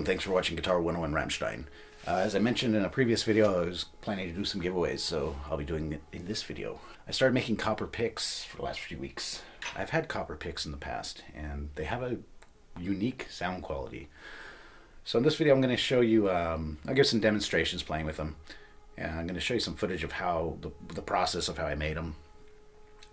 and thanks for watching Guitar 101 Rammstein. As I mentioned in a previous video, I was planning to do some giveaways, so I'll be doing it in this video. I started making copper picks for the last few weeks. I've had copper picks in the past, and they have a unique sound quality. So in this video I'm going to show you, I'll give some demonstrations playing with them, and I'm going to show you some footage of how the process of how I made them.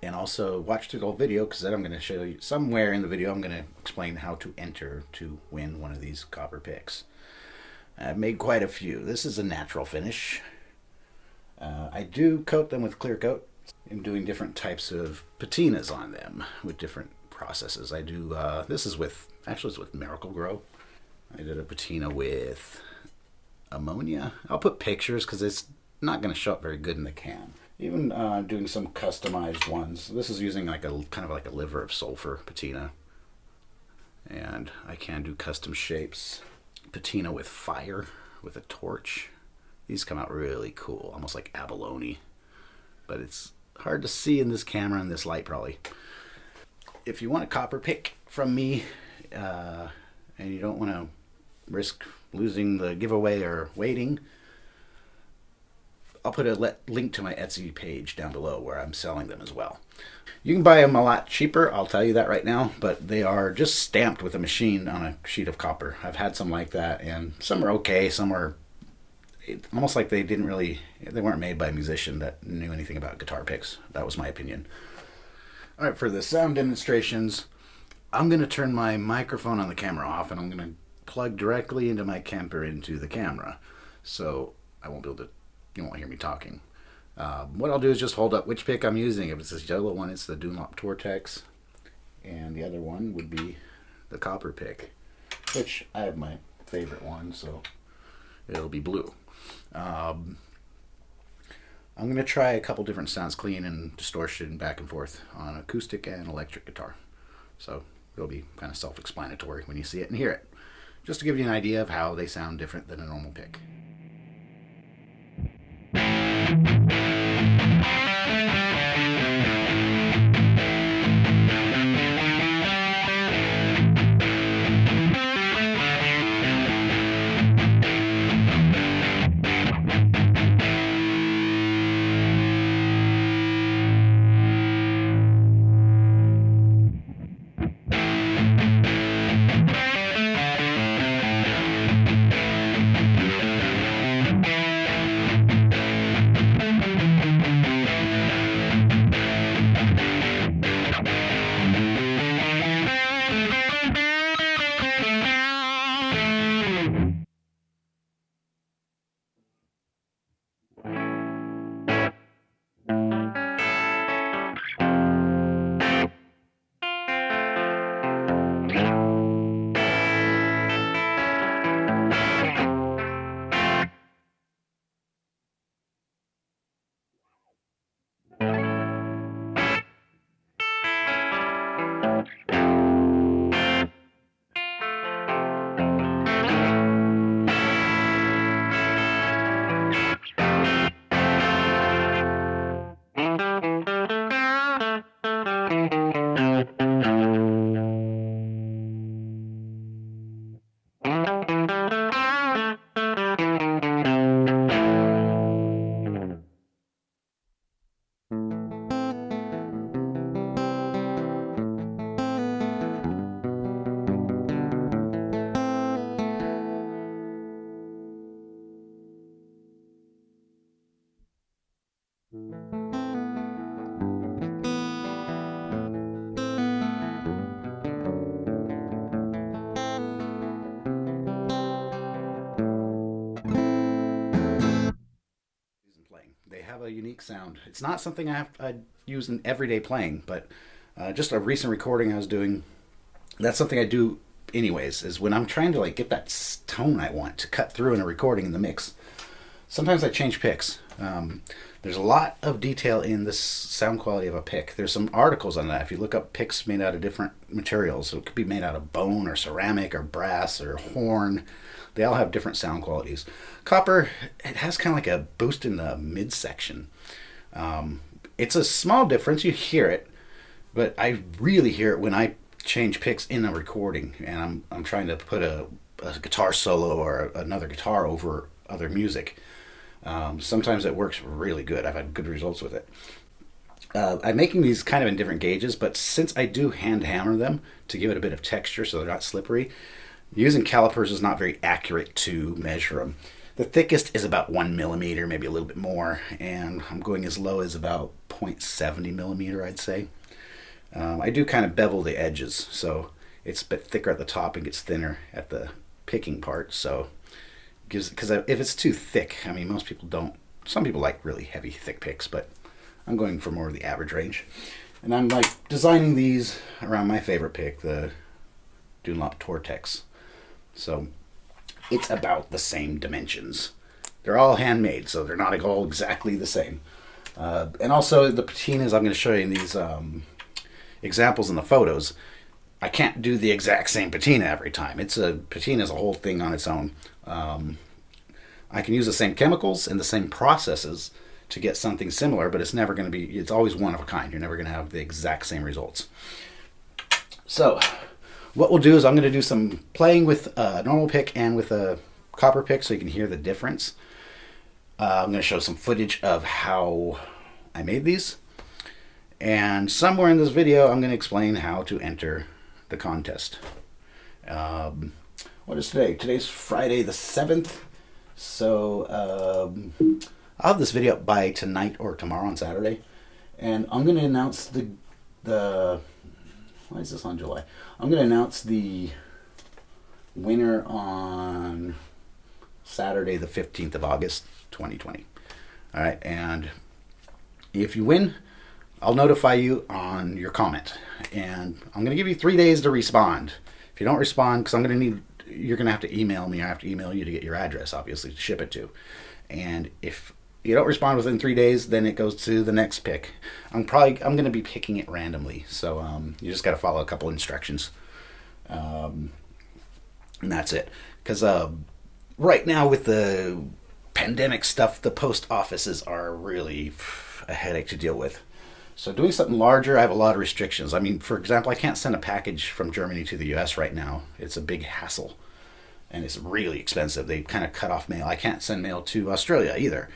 And also watch the whole video, because then I'm going to show you, somewhere in the video I'm going to explain how to enter to win one of these copper picks. I've made quite a few. This is a natural finish. I do coat them with clear coat. I'm doing different types of patinas on them with different processes. I do, this is with, actually it's with Miracle Grow. I did a patina with ammonia. I'll put pictures because it's not going to show up very good in the cam. Even doing some customized ones. This is using like a kind of like a liver of sulfur patina. And I can do custom shapes. Patina with fire, with a torch. These come out really cool, almost like abalone. But it's hard to see in this camera and this light probably. If you want a copper pick from me, and you don't want to risk losing the giveaway or waiting, I'll put a link to my Etsy page down below where I'm selling them as well. You can buy them a lot cheaper, I'll tell you that right now, but they are just stamped with a machine on a sheet of copper. I've had some like that, and some are okay, some are almost like they weren't made by a musician that knew anything about guitar picks. That was my opinion. Alright, for the sound demonstrations, I'm going to turn my microphone on the camera off, and I'm going to plug directly into my Kemper into the camera, so I won't be able to, you won't hear me talking. What I'll do is just hold up which pick I'm using. If it's this yellow one, it's the Dunlop Tortex, and the other one would be the copper pick, which I have my favorite one, so it'll be blue. I'm going to try a couple different sounds, clean and distortion, back and forth on acoustic and electric guitar. So it'll be kind of self-explanatory when you see it and hear it, just to give you an idea of how they sound different than a normal pick. They have a unique sound. It's not something I use in everyday playing, but just a recent recording I was doing, that's something I do anyways, is when I'm trying to like get that tone I want to cut through in a recording in the mix. Sometimes I change picks. There's a lot of detail in this sound quality of a pick. There's some articles on that. If you look up picks made out of different materials, so it could be made out of bone or ceramic or brass or horn. They all have different sound qualities. Copper, it has kind of like a boost in the midsection. It's a small difference, you hear it, but I really hear it when I change picks in a recording, and I'm trying to put a a guitar solo or another guitar over other music. Sometimes it works really good. I've had good results with it. I'm making these kind of in different gauges, but since I do hand hammer them to give it a bit of texture so they're not slippery, using calipers is not very accurate to measure them. The thickest is about 1 millimeter, maybe a little bit more, and I'm going as low as about 0.70 millimeter, I'd say. I do kind of bevel the edges, so it's a bit thicker at the top and gets thinner at the picking part. So, because if it's too thick, I mean, most people don't. Some people like really heavy, thick picks, but I'm going for more of the average range. And I'm like designing these around my favorite pick, the Dunlop Tortex. So it's about the same dimensions. They're all handmade, so they're not all exactly the same. And also the patinas I'm going to show you in these examples in the photos, I can't do the exact same patina every time. Patina is a whole thing on its own. I can use the same chemicals and the same processes to get something similar, but it's never going to be, it's always one of a kind. You're never going to have the exact same results. So what we'll do is I'm going to do some playing with a normal pick and with a copper pick so you can hear the difference. I'm going to show some footage of how I made these. And somewhere in this video, I'm going to explain how to enter the contest. What is today? Today's Friday the 7th. So I'll have this video up by tonight or tomorrow on Saturday. And I'm going to announce the why is this on July? I'm going to announce the winner on Saturday the 15th of August, 2020. All right, and if you win, I'll notify you on your comment, and I'm going to give you 3 days to respond. If you don't respond, because you're going to have to email me. I have to email you to get your address, obviously, to ship it to. And if you don't respond within 3 days, then it goes to the next pick. I'm going to be picking it randomly, so you just got to follow a couple instructions, and that's it. Because right now with the pandemic stuff, the post offices are really a headache to deal with. So doing something larger, I have a lot of restrictions. I mean, for example, I can't send a package from Germany to the US right now. It's a big hassle, and it's really expensive. They kind of cut off mail. I can't send mail to Australia either.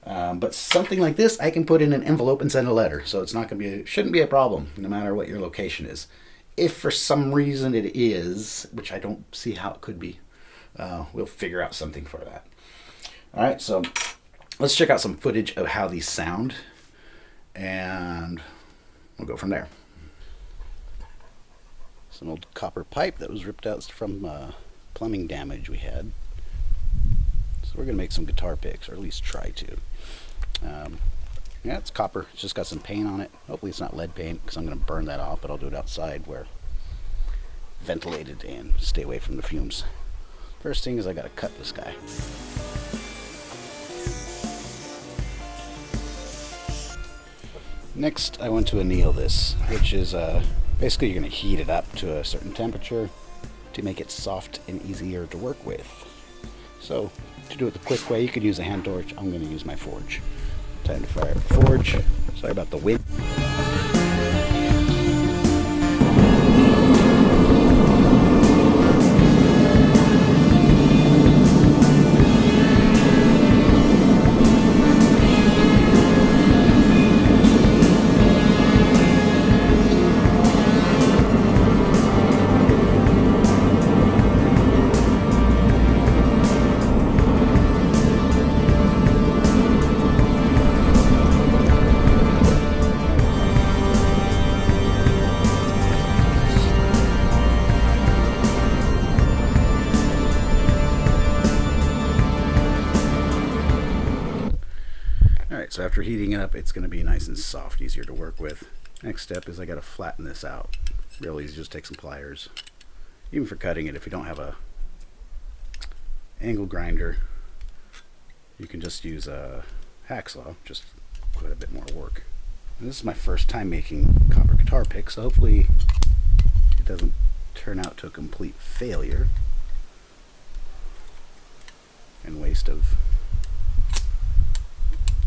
But something like this, I can put in an envelope and send a letter. So it's not going to shouldn't be a problem, no matter what your location is. If for some reason it is, which I don't see how it could be, we'll figure out something for that. All right, so let's check out some footage of how these sound, and we'll go from there. Some old copper pipe that was ripped out from plumbing damage we had. So we're going to make some guitar picks, or at least try to. Yeah, it's copper. It's just got some paint on it. Hopefully it's not lead paint, because I'm going to burn that off, but I'll do it outside where ventilated and stay away from the fumes. First thing is I got to cut this guy. Next, I want to anneal this, which is basically you're going to heat it up to a certain temperature to make it soft and easier to work with. So, to do it the quick way, you could use a hand torch. I'm going to use my forge. Time to fire the forge. Sorry about the wind. So after heating it up, it's going to be nice and soft, easier to work with. Next step is I got to flatten this out. Real easy, just take some pliers. Even for cutting it, if you don't have a angle grinder, you can just use a hacksaw, just quite a bit more work. And this is my first time making copper guitar picks, so hopefully it doesn't turn out to a complete failure and waste of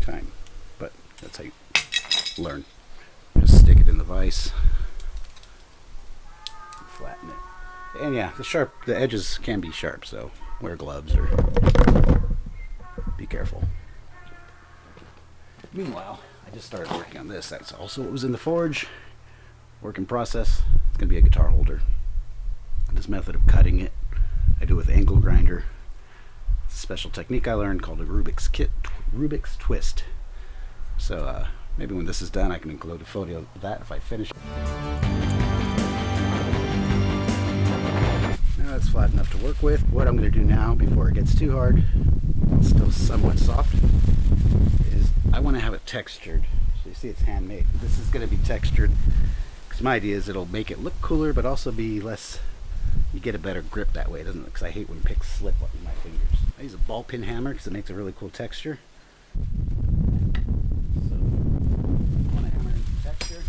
time. But that's how you learn. Just stick it in the vise, flatten it, And yeah, the edges can be sharp, so wear gloves or be careful. Meanwhile, I just started working on this. That's also what was in the forge. Work in process. It's going to be a guitar holder. And this method of cutting it, I do with angle grinder. It's a special technique I learned called a Rubik's twist. So maybe when this is done, I can include a photo of that if I finish it. Now it's flat enough to work with. What I'm going to do now, before it gets too hard, it's still somewhat soft, is I want to have it textured. So you see it's handmade. This is going to be textured because my idea is it'll make it look cooler, but also be less, you get a better grip that way, doesn't it? Because I hate when picks slip in my fingers. I use a ball peen hammer because it makes a really cool texture. So I want to hammer in the texture.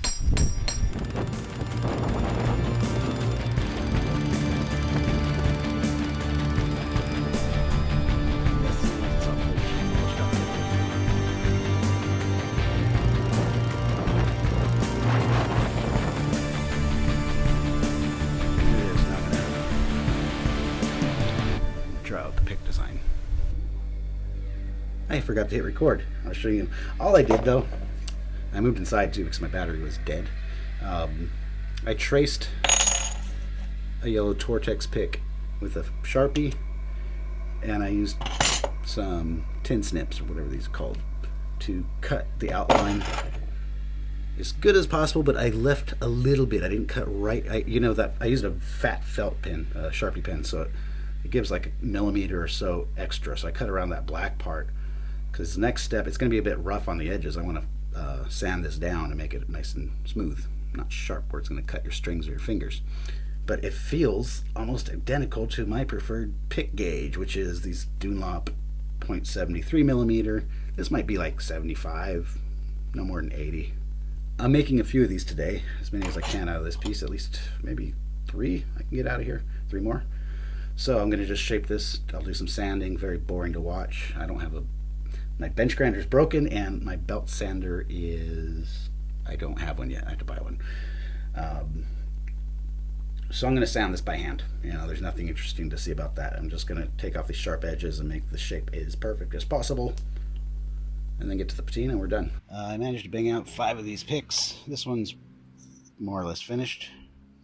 Out the pick design. I forgot to hit record. I'll show you. All I did though, I moved inside too because my battery was dead. I traced a yellow Tortex pick with a Sharpie, and I used some tin snips or whatever these are called to cut the outline as good as possible, but I left a little bit. I didn't cut right. I used a fat felt pen, a Sharpie pen, so it gives like a millimeter or so extra. So I cut around that black part because the next step, it's going to be a bit rough on the edges. I want to sand this down and make it nice and smooth, not sharp where it's going to cut your strings or your fingers. But it feels almost identical to my preferred pick gauge, which is these Dunlop 0.73 millimeter. This might be like 75, no more than 80. I'm making a few of these today, as many as I can out of this piece, at least maybe 3 I can get out of here, 3 more. So I'm going to just shape this. I'll do some sanding, very boring to watch. I don't have my bench grinder is broken, and my belt sander is, I don't have one yet. I have to buy one. So I'm going to sand this by hand. There's nothing interesting to see about that. I'm just going to take off these sharp edges and make the shape as perfect as possible, and then get to the patina and we're done. I managed to bang out 5 of these picks. This one's more or less finished.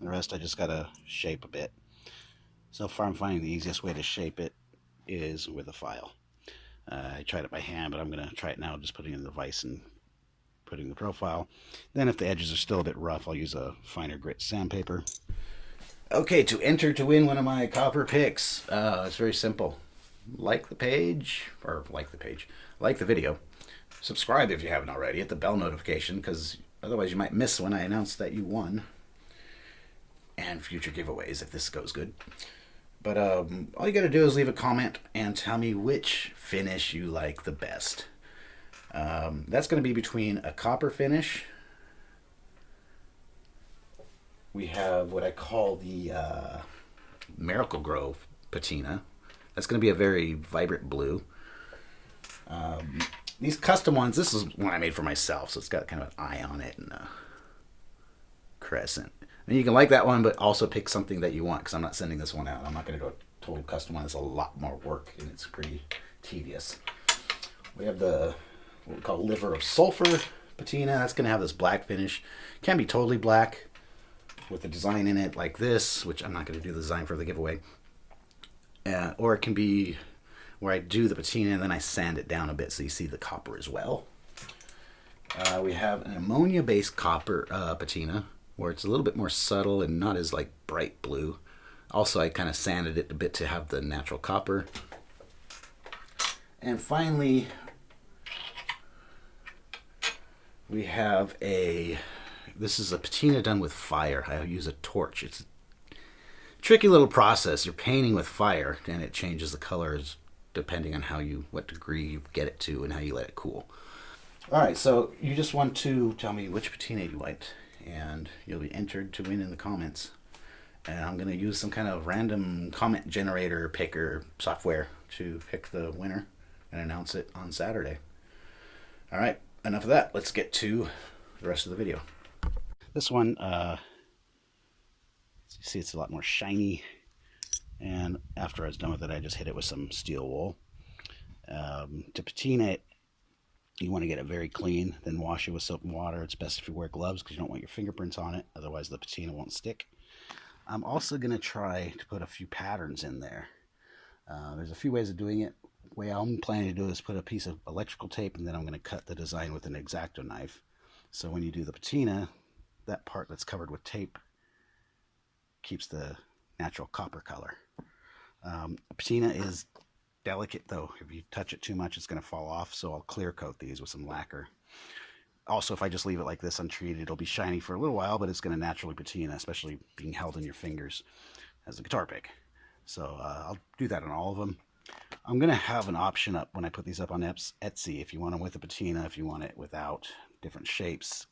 The rest I just got to shape a bit. So far I'm finding the easiest way to shape it is with a file. I tried it by hand, but I'm going to try it now, just putting it in the vise and putting the profile. Then if the edges are still a bit rough, I'll use a finer grit sandpaper. Okay, to enter to win one of my copper picks, it's very simple. Like the video. Subscribe if you haven't already. Hit the bell notification, because otherwise you might miss when I announce that you won. And future giveaways if this goes good. But all you gotta do is leave a comment and tell me which finish you like the best. That's gonna be between a copper finish. We have what I call the Miracle Grow patina. That's gonna be a very vibrant blue. These custom ones, this is one I made for myself, so it's got kind of an eye on it and a crescent. And you can like that one, but also pick something that you want, because I'm not sending this one out. I'm not going to do a total custom one. It's a lot more work, and it's pretty tedious. We have the what we call liver of sulfur patina. That's going to have this black finish. Can be totally black with a design in it like this, which I'm not going to do the design for the giveaway. Or it can be where I do the patina and then I sand it down a bit so you see the copper as well. We have an ammonia-based copper patina, where it's a little bit more subtle and not as like bright blue. Also, I kind of sanded it a bit to have the natural copper. And finally, we have this is a patina done with fire. I use a torch. It's a tricky little process. You're painting with fire, and it changes the colors depending on what degree you get it to and how you let it cool. All right, so you just want to tell me which patina you liked, and you'll be entered to win in the comments. And I'm going to use some kind of random comment generator picker software to pick the winner and announce it on Saturday. All right, enough of that. Let's get to the rest of the video. This one, You see it's a lot more shiny. And after I was done with it, I just hit it with some steel wool. To patina it, you want to get it very clean, then wash it with soap and water. It's best if you wear gloves because you don't want your fingerprints on it, otherwise the patina won't stick. I'm also going to try to put a few patterns in there. There's a few ways of doing it. The way I'm planning to do it is put a piece of electrical tape, and then I'm going to cut the design with an X-Acto knife. So when you do the patina, that part that's covered with tape keeps the natural copper color. Patina is delicate though. If you touch it too much, it's going to fall off, so I'll clear coat these with some lacquer. Also, if I just leave it like this untreated, it'll be shiny for a little while, but it's going to naturally patina, especially being held in your fingers as a guitar pick. So I'll do that on all of them. I'm going to have an option up when I put these up on Etsy if you want them with a patina, if you want it without, different shapes.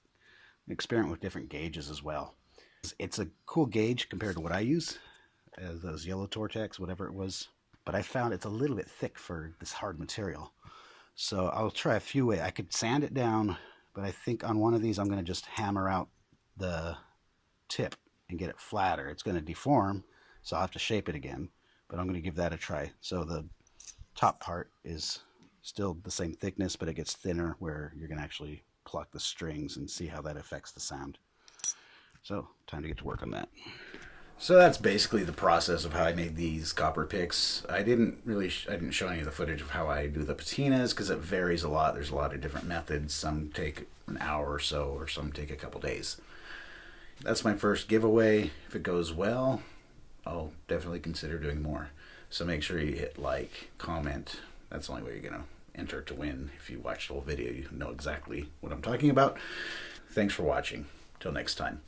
Experiment with different gauges as well. It's a cool gauge compared to what I use, those yellow Tortex, whatever it was. But I found it's a little bit thick for this hard material. So I'll try a few ways. I could sand it down, but I think on one of these I'm going to just hammer out the tip and get it flatter. It's going to deform, so I'll have to shape it again, but I'm going to give that a try. So the top part is still the same thickness, but it gets thinner where you're going to actually pluck the strings and see how that affects the sound. So time to get to work on that. So that's basically the process of how I made these copper picks. I didn't show any of the footage of how I do the patinas because it varies a lot. There's a lot of different methods. Some take an hour or so, or some take a couple days. That's my first giveaway. If it goes well, I'll definitely consider doing more. So make sure you hit like, comment. That's the only way you're going to enter to win. If you watch the whole video, you know exactly what I'm talking about. Thanks for watching. Till next time.